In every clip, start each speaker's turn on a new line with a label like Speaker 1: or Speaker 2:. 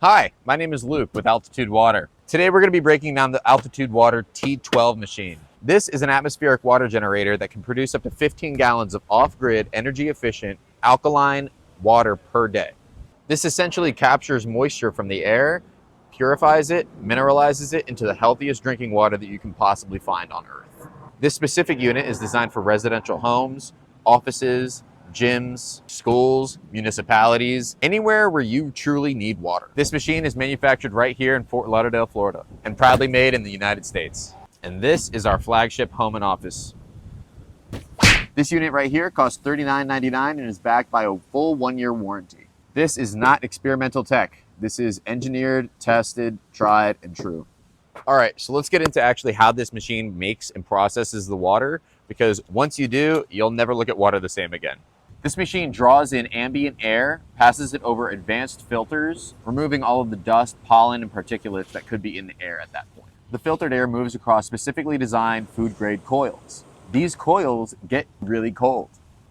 Speaker 1: Hi, my name is Luke with Altitude Water. Today we're going to be breaking down the Altitude Water T12 machine. This is an atmospheric water generator that can produce up to 15 gallons of off-grid, energy-efficient, alkaline water per day. This essentially captures moisture from the air, purifies it, mineralizes it into the healthiest drinking water that you can possibly find on Earth. This specific unit is designed for residential homes, offices, gyms, schools, municipalities, anywhere where you truly need water. This machine is manufactured right here in Fort Lauderdale, Florida, and proudly made in the United States. And this is our flagship home and office. This unit right here costs $39.99 and is backed by a full 1-year warranty. This is not experimental tech. This is engineered, tested, tried, and true. All right, so let's get into actually how this machine makes and processes the water, because once you do, you'll never look at water the same again. This machine draws in ambient air, passes it over advanced filters, removing all of the dust, pollen, and particulates that could be in the air at that point. The filtered air moves across specifically designed food-grade coils. These coils get really cold.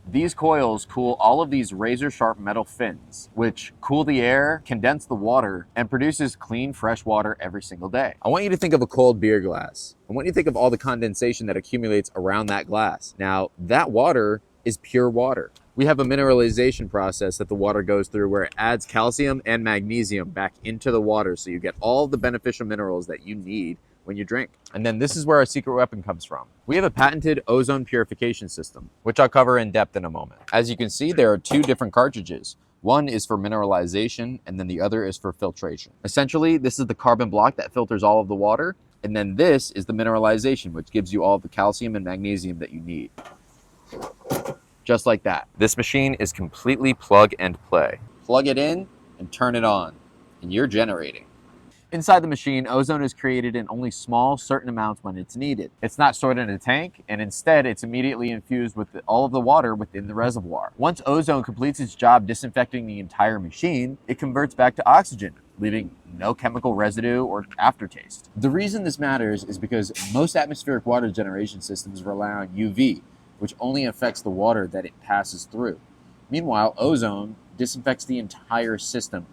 Speaker 1: These coils cool all of these razor-sharp metal fins, which cool the air, condense the water, and produces clean, fresh water every single day. I want you to think of a cold beer glass. I want you to think of all the condensation that accumulates around that glass. Now, that water is pure water. We have a mineralization process that the water goes through where it adds calcium and magnesium back into the water so you get all the beneficial minerals that you need when you drink. And then this is where our secret weapon comes from. We have a patented ozone purification system, which I'll cover in depth in a moment. As you can see, there are 2 different cartridges. One is for mineralization, and then the other is for filtration. Essentially, this is the carbon block that filters all of the water, and then this is the mineralization, which gives you all the calcium and magnesium that you need. Just like that. This machine is completely plug and play. Plug it in and turn it on, and you're generating. Inside the machine, ozone is created in only small, certain amounts when it's needed. It's not stored in a tank, and instead it's immediately infused with all of the water within the reservoir. Once ozone completes its job disinfecting the entire machine, it converts back to oxygen, leaving no chemical residue or aftertaste. The reason this matters is because most atmospheric water generation systems rely on UV, which only affects the water that it passes through. Meanwhile, ozone disinfects the entire system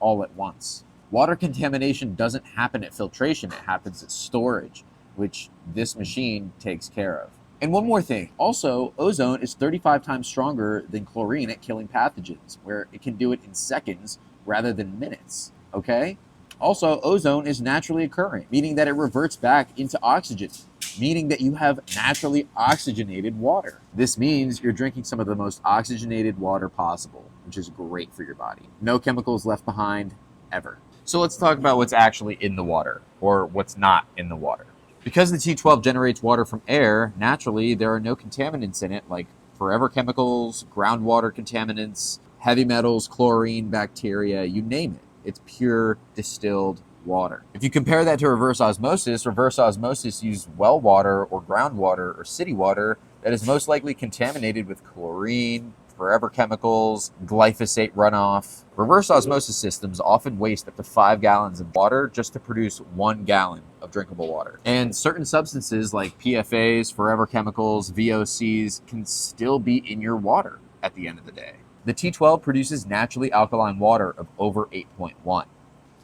Speaker 1: all at once. Water contamination doesn't happen at filtration, it happens at storage, which this machine takes care of. And one more thing, also, ozone is 35 times stronger than chlorine at killing pathogens, where it can do it in seconds rather than minutes, okay? Also, ozone is naturally occurring, meaning that it reverts back into oxygen, meaning that you have naturally oxygenated water. This means you're drinking some of the most oxygenated water possible, which is great for your body. No chemicals left behind, ever. So let's talk about what's actually in the water, or what's not in the water. Because the T12 generates water from air, naturally there are no contaminants in it like forever chemicals, groundwater contaminants, heavy metals, chlorine, bacteria, you name it. It's pure distilled water. If you compare that to reverse osmosis uses well water or groundwater or city water that is most likely contaminated with chlorine, forever chemicals, glyphosate runoff. Reverse osmosis systems often waste up to 5 gallons of water just to produce 1 gallon of drinkable water. And certain substances like PFAs, forever chemicals, VOCs can still be in your water at the end of the day. The T12 produces naturally alkaline water of over 8.1.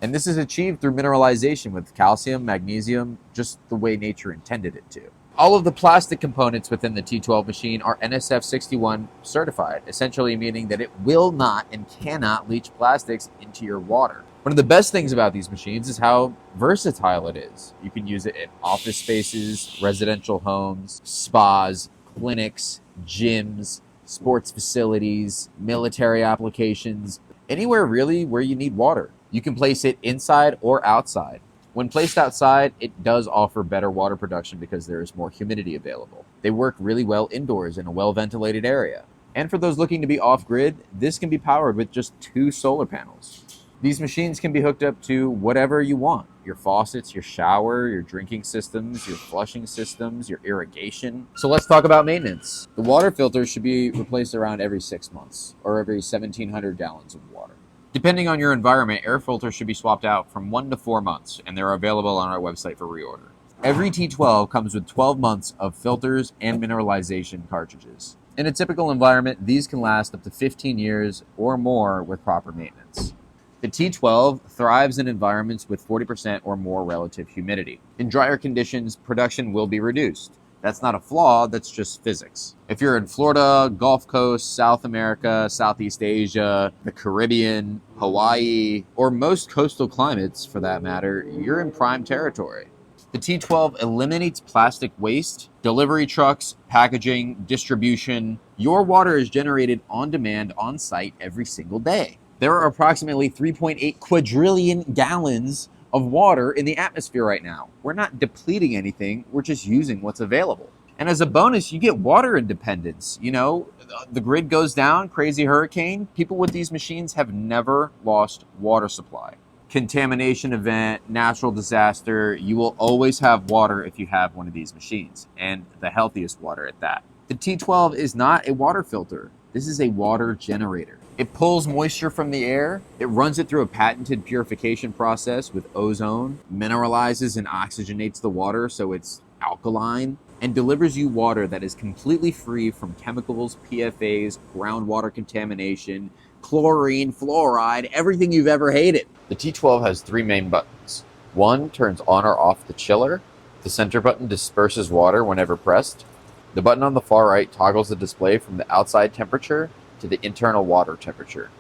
Speaker 1: And this is achieved through mineralization with calcium, magnesium, just the way nature intended it to. All of the plastic components within the T12 machine are NSF 61 certified, essentially meaning that it will not and cannot leach plastics into your water. One of the best things about these machines is how versatile it is. You can use it in office spaces, residential homes, spas, clinics, gyms, sports facilities, military applications, anywhere really where you need water. You can place it inside or outside. When placed outside, it does offer better water production because there is more humidity available. They work really well indoors in a well-ventilated area. And for those looking to be off-grid, this can be powered with just 2 solar panels. These machines can be hooked up to whatever you want. Your faucets, your shower, your drinking systems, your flushing systems, your irrigation. So let's talk about maintenance. The water filters should be replaced around every 6 months or every 1,700 gallons of water. Depending on your environment, air filters should be swapped out from 1 to 4 months, and they're available on our website for reorder. Every T12 comes with 12 months of filters and mineralization cartridges. In a typical environment, these can last up to 15 years or more with proper maintenance. The T12 thrives in environments with 40% or more relative humidity. In drier conditions, production will be reduced. That's not a flaw, that's just physics. If you're in Florida, Gulf Coast, South America, Southeast Asia, the Caribbean, Hawaii, or most coastal climates for that matter, you're in prime territory. The T12 eliminates plastic waste, delivery trucks, packaging, distribution. Your water is generated on demand on site every single day. There are approximately 3.8 quadrillion gallons of water in the atmosphere right now. We're not depleting anything, we're just using what's available. And as a bonus, you get water independence. You know, the grid goes down, crazy hurricane. People with these machines have never lost water supply. Contamination event, natural disaster, you will always have water if you have one of these machines, and the healthiest water at that. The T12 is not a water filter. This is a water generator. It pulls moisture from the air, it runs it through a patented purification process with ozone, mineralizes and oxygenates the water so it's alkaline, and delivers you water that is completely free from chemicals, PFAs, groundwater contamination, chlorine, fluoride, everything you've ever hated. The T12 has three main buttons. One turns on or off the chiller. The center button disperses water whenever pressed. The button on the far right toggles the display from the outside temperature to the internal water temperature.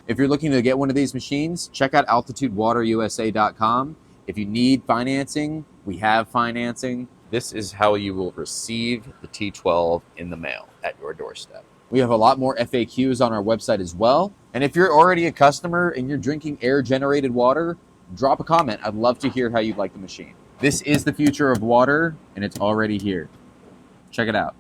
Speaker 1: If you're looking to get one of these machines, check out altitudewaterusa.com. If you need financing, we have financing. This is how you will receive the T12 in the mail at your doorstep. We have a lot more FAQs on our website as well. And if you're already a customer and you're drinking air-generated water, drop a comment. I'd love to hear how you like the machine. This is the future of water, and it's already here. Check it out.